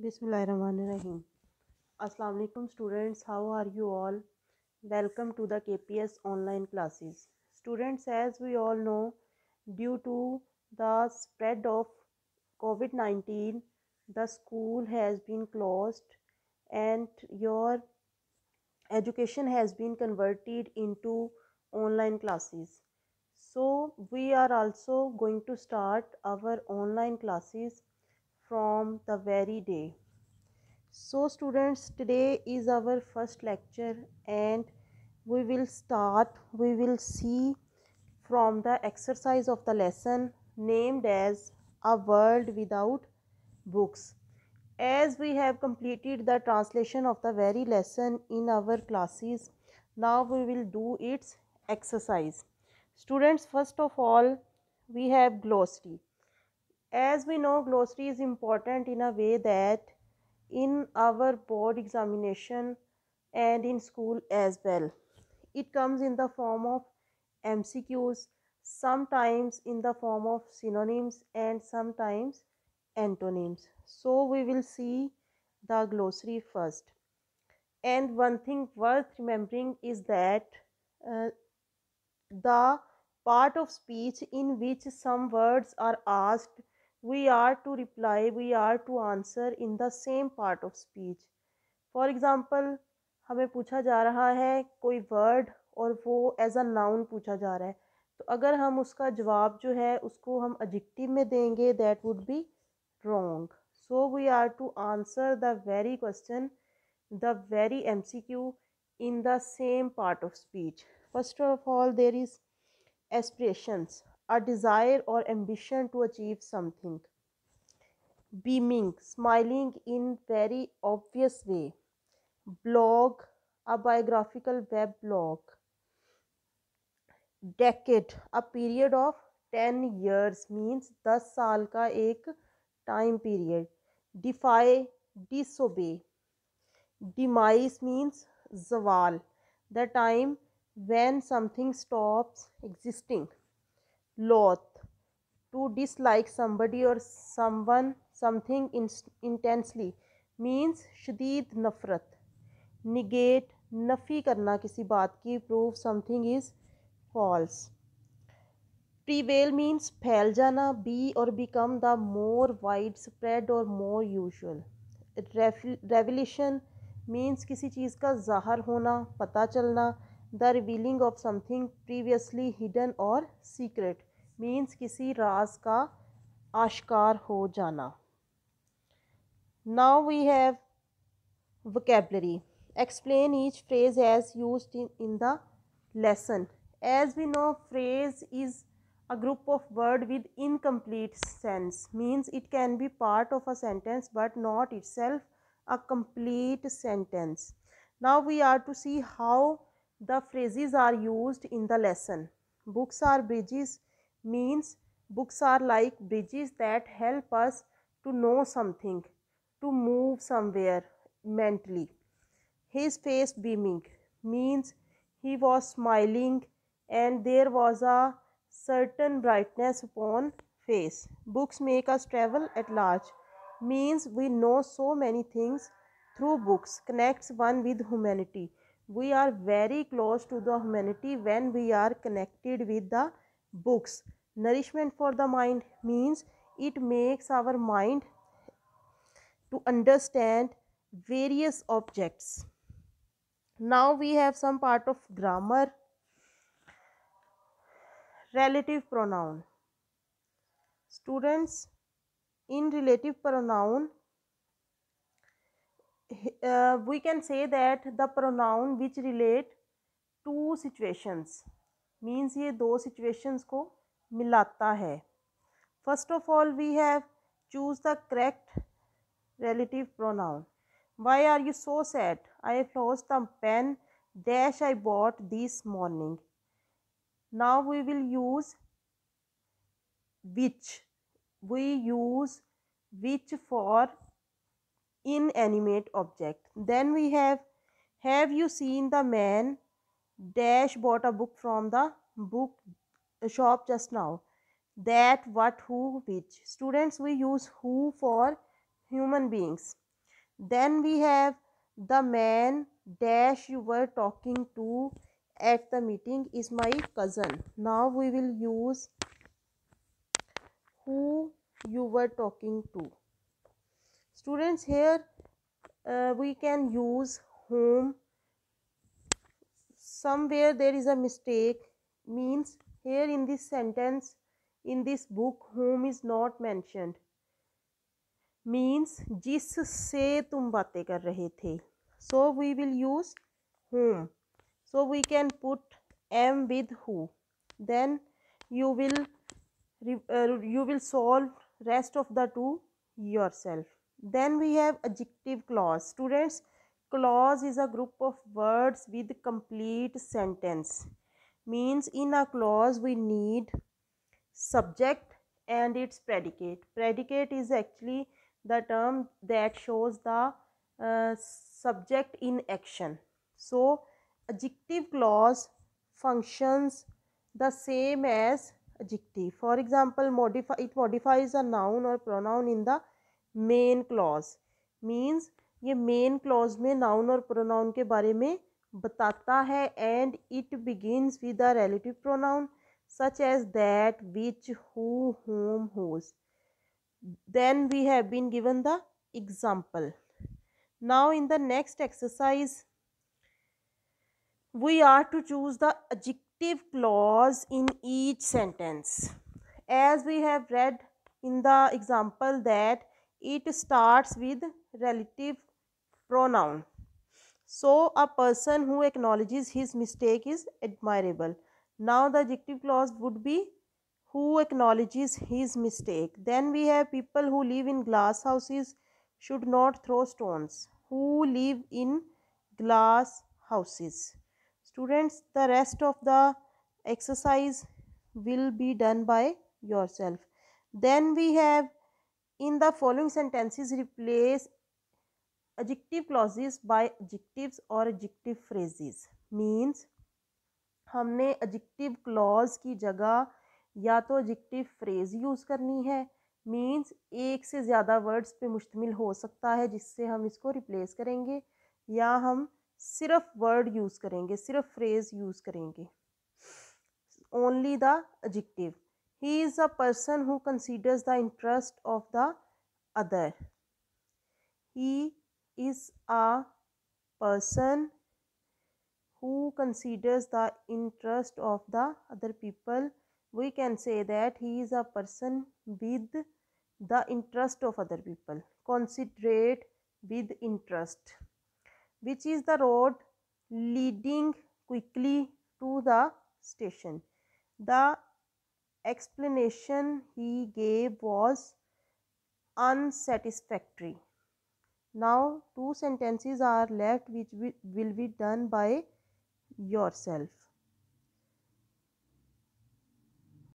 Bismillahirrahmanirrahim. Assalamu alaikum students, how are you all? Welcome to the KPS online classes. Students, as we all know, due to the spread of COVID-19, the school has been closed and your education has been converted into online classes. So we are also going to start our online classes from the very day. So students, today is our first lecture and we will see from the exercise of the lesson named as A World Without Books. As we have completed the translation of the very lesson in our classes, now we will do its exercise. Students, first of all, we have glossary. As we know, glossary is important in a way that in our board examination and in school as well, it comes in the form of MCQs, sometimes in the form of synonyms and sometimes antonyms. So we will see the glossary first. And one thing worth remembering is that uh, the part of speech in which some words are asked, we are to reply, we are to answer in the same part of speech. For example, हमें पूछा जा रहा है कोई word और वो as a noun पूछा जा रहा है, तो अगर हम उसका जवाब जो है उसको हम एडजेक्टिव में देंगे, that would be wrong. So we are to answer the very question, the very MCQ in the same part of speech. First of all, there is aspirations, a desire or ambition to achieve something. Beaming, smiling in very obvious way. Blog, a biographical web blog. Decade, a period of 10 years means 10 साल का एक time period. Defy, disobey. Demise means zawal, the time when something stops existing. Loath, to dislike somebody or someone something intensely means शदीद नफ़रत. Negate, नफ़ी करना किसी बात की, prove something is false. Prevail means फैल जाना, be or become the more widespread or more usual. Revelation means किसी चीज़ का ज़ाहर होना, पता चलना. The revealing of something previously hidden or secret means किसी राज का आश्कार हो जाना. Now we have vocabulary. Explain each phrase as used in the lesson. As we know, phrase is a group of word with incomplete sense, means it can be part of a sentence but not itself a complete sentence. Now we are to see how the phrases are used in the lesson. Books are bridges means books are like bridges that help us to know something, to move somewhere mentally. His face beaming means he was smiling and there was a certain brightness upon face. Books make us travel at large means we know so many things through books, connects one with humanity. We are very close to the humanity when we are connected with the books. Nourishment for the mind means it makes our mind to understand various objects. Now we have some part of grammar. Relative pronoun. Students, in relative pronoun, we can say that the pronoun which relate two situations means ये दो situations को मिलाता है. First of all, we have choose the correct relative pronoun. Why are you so sad? I have lost the pen dash I bought this morning. Now we will use which. We use which for inanimate object. Then we have you seen the man dash bought a book from the book shop just now. That, what, who, which. Students, we use who for human beings. Then we have the man dash you were talking to at the meeting is my cousin. Now we will use who you were talking to. Students, here we can use whom. Somewhere there is a mistake, means here in this sentence, in this book, whom is not mentioned, means जिससे तुम बातें कर रहे थे. So we will use whom. So we can put am with who. Then you will solve rest of the two yourself. Then we have adjective clause. Students, clause is a group of words with complete sentence. Means in a clause we need subject and its predicate. Predicate is actually the term that shows the subject in action. So adjective clause functions the same as adjective. For example, it modifies a noun or pronoun in the main clause. Means ये main clause में noun और pronoun के बारे में बताता है and it begins with a relative pronoun such as that, which, who, whom, whose. Then we have been given the example. Now in the next exercise, we are to choose the adjective clause in each sentence. As we have read in the example that it starts with relative pronoun. So a person who acknowledges his mistake is admirable. Now the adjective clause would be who acknowledges his mistake. Then we have people who live in glass houses should not throw stones. Who live in glass houses. Students, the rest of the exercise will be done by yourself. Then we have in the following sentences replace adjective clauses by adjectives और adjective phrases. Means हमने adjective clause की जगह या तो adjective phrase use करनी है. Means एक से ज़्यादा वर्ड्स पे मुश्तमिल हो सकता है जिससे हम इसको रिप्लेस करेंगे, या हम सिर्फ वर्ड यूज़ करेंगे, सिर्फ फ्रेज यूज़ करेंगे. Only the adjective. He is a person who considers the interest of the other. He is a person who considers the interest of the other people. We can say that he is a person with the interest of other people. Considerate with interest. Which is the road leading quickly to the station. The explanation he gave was unsatisfactory. Now two sentences are left which will be done by yourself.